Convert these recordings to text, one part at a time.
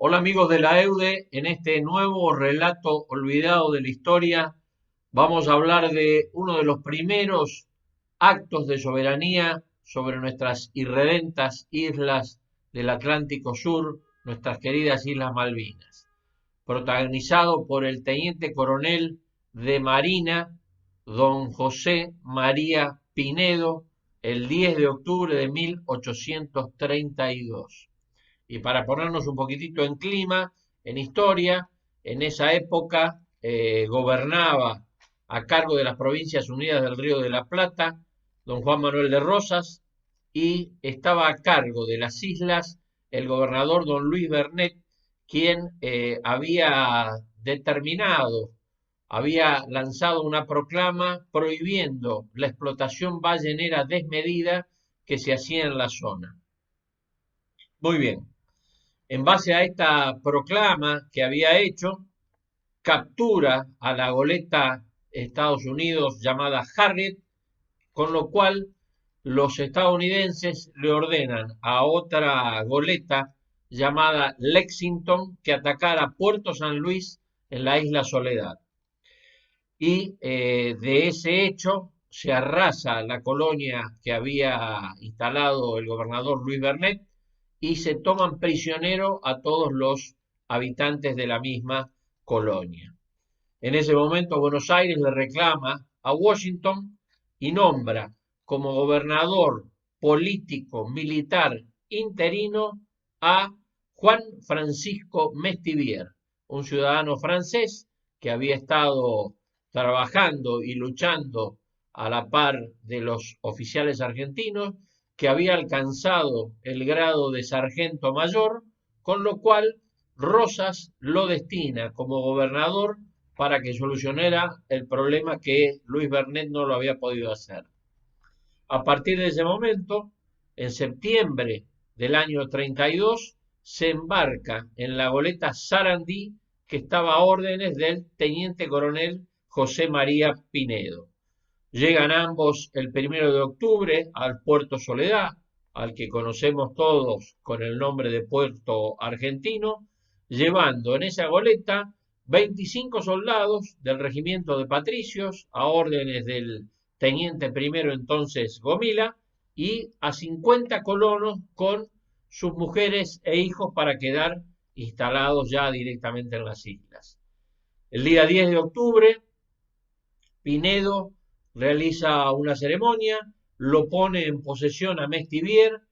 Hola amigos de la EUDE, en este nuevo relato olvidado de la historia vamos a hablar de uno de los primeros actos de soberanía sobre nuestras irredentas islas del Atlántico Sur, nuestras queridas Islas Malvinas, protagonizado por el teniente coronel de Marina, don José María Pinedo, el 10 de octubre de 1832. Y para ponernos un poquitito en clima, en historia, en esa época gobernaba a cargo de las Provincias Unidas del Río de la Plata don Juan Manuel de Rosas y estaba a cargo de las islas el gobernador don Luis Bernet, quien había determinado, había lanzado una proclama prohibiendo la explotación ballenera desmedida que se hacía en la zona. Muy bien. En base a esta proclama que había hecho, captura a la goleta Estados Unidos llamada Harriet, con lo cual los estadounidenses le ordenan a otra goleta llamada Lexington que atacara Puerto San Luis en la isla Soledad. Y de ese hecho se arrasa la colonia que había instalado el gobernador Luis Bernet y se toman prisionero a todos los habitantes de la misma colonia. En ese momento Buenos Aires le reclama a Washington y nombra como gobernador político militar interino a Juan Francisco Mestivier, un ciudadano francés que había estado trabajando y luchando a la par de los oficiales argentinos, que había alcanzado el grado de sargento mayor, con lo cual Rosas lo destina como gobernador para que solucionara el problema que Luis Bernet no lo había podido hacer. A partir de ese momento, en septiembre del año 32, se embarca en la goleta Sarandí, que estaba a órdenes del teniente coronel José María Pinedo. Llegan ambos el 1 de octubre al Puerto Soledad, al que conocemos todos con el nombre de Puerto Argentino, llevando en esa goleta 25 soldados del regimiento de patricios a órdenes del teniente primero entonces Gomila y a 50 colonos con sus mujeres e hijos para quedar instalados ya directamente en las islas. El día 10 de octubre, Pinedo realiza una ceremonia, lo pone en posesión a Mestivier,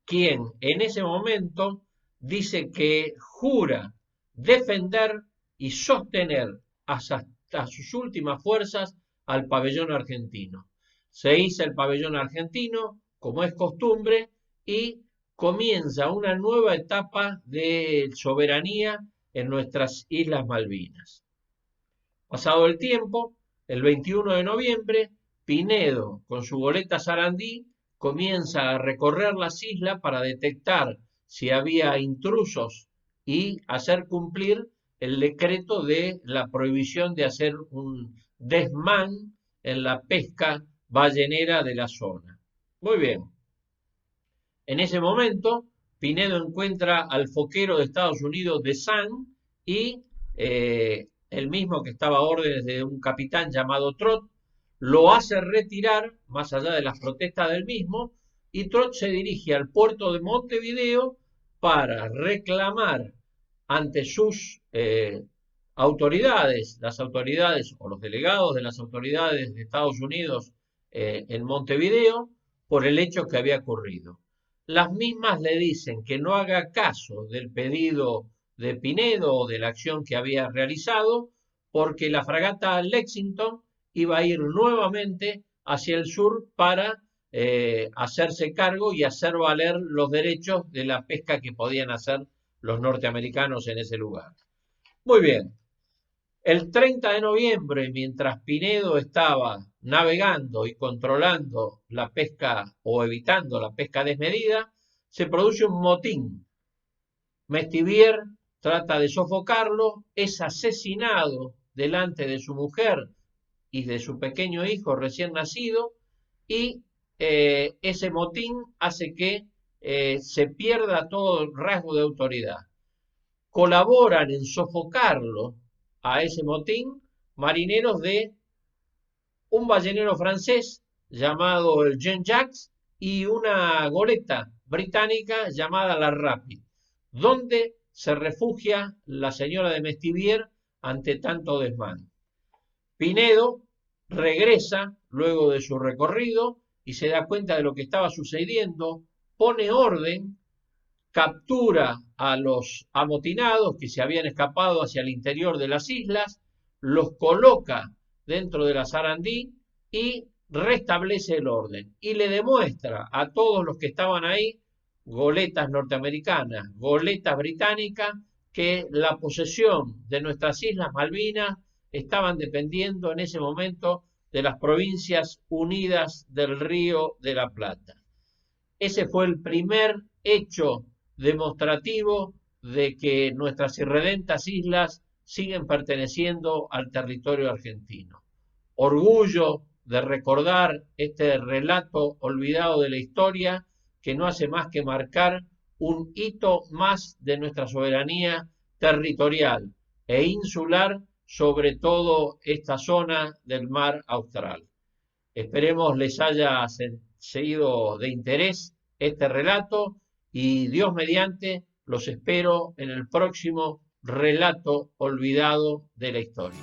quien en ese momento dice que jura defender y sostener hasta sus últimas fuerzas al pabellón argentino. Se hizo el pabellón argentino, como es costumbre, y comienza una nueva etapa de soberanía en nuestras Islas Malvinas. Pasado el tiempo, el 21 de noviembre, Pinedo, con su goleta Sarandí, comienza a recorrer las islas para detectar si había intrusos y hacer cumplir el decreto de la prohibición de hacer un desmán en la pesca ballenera de la zona. Muy bien. En ese momento, Pinedo encuentra al foquero de Estados Unidos de San y el mismo que estaba a órdenes de un capitán llamado Trott, lo hace retirar, más allá de las protestas del mismo, y Trott se dirige al puerto de Montevideo para reclamar ante sus autoridades, las autoridades o los delegados de las autoridades de Estados Unidos en Montevideo, por el hecho que había ocurrido. Las mismas le dicen que no haga caso del pedido de Pinedo o de la acción que había realizado, porque la fragata Lexington iba a ir nuevamente hacia el sur para hacerse cargo y hacer valer los derechos de la pesca que podían hacer los norteamericanos en ese lugar. Muy bien. El 30 de noviembre, mientras Pinedo estaba navegando y controlando la pesca o evitando la pesca desmedida, se produce un motín. Mestivier trata de sofocarlo, es asesinado delante de su mujer y de su pequeño hijo recién nacido, y ese motín hace que se pierda todo rasgo de autoridad. colaboran en sofocarlo a ese motín marineros de un ballenero francés llamado el Jean-Jacques y una goleta británica llamada la Rapid, donde se refugia la señora de Mestivier ante tanto desmán. Pinedo regresa luego de su recorrido y se da cuenta de lo que estaba sucediendo, pone orden, captura a los amotinados que se habían escapado hacia el interior de las islas, los coloca dentro de la Sarandí y restablece el orden. Y le demuestra a todos los que estaban ahí, goletas norteamericanas, goletas británicas, que la posesión de nuestras Islas Malvinas estaban dependiendo en ese momento de las Provincias Unidas del Río de la Plata. Ese fue el primer hecho demostrativo de que nuestras irredentas islas siguen perteneciendo al territorio argentino. Orgullo de recordar este relato olvidado de la historia que no hace más que marcar un hito más de nuestra soberanía territorial e insular sobre todo esta zona del mar austral. Esperemos les haya sido de interés este relato y Dios mediante los espero en el próximo relato olvidado de la historia.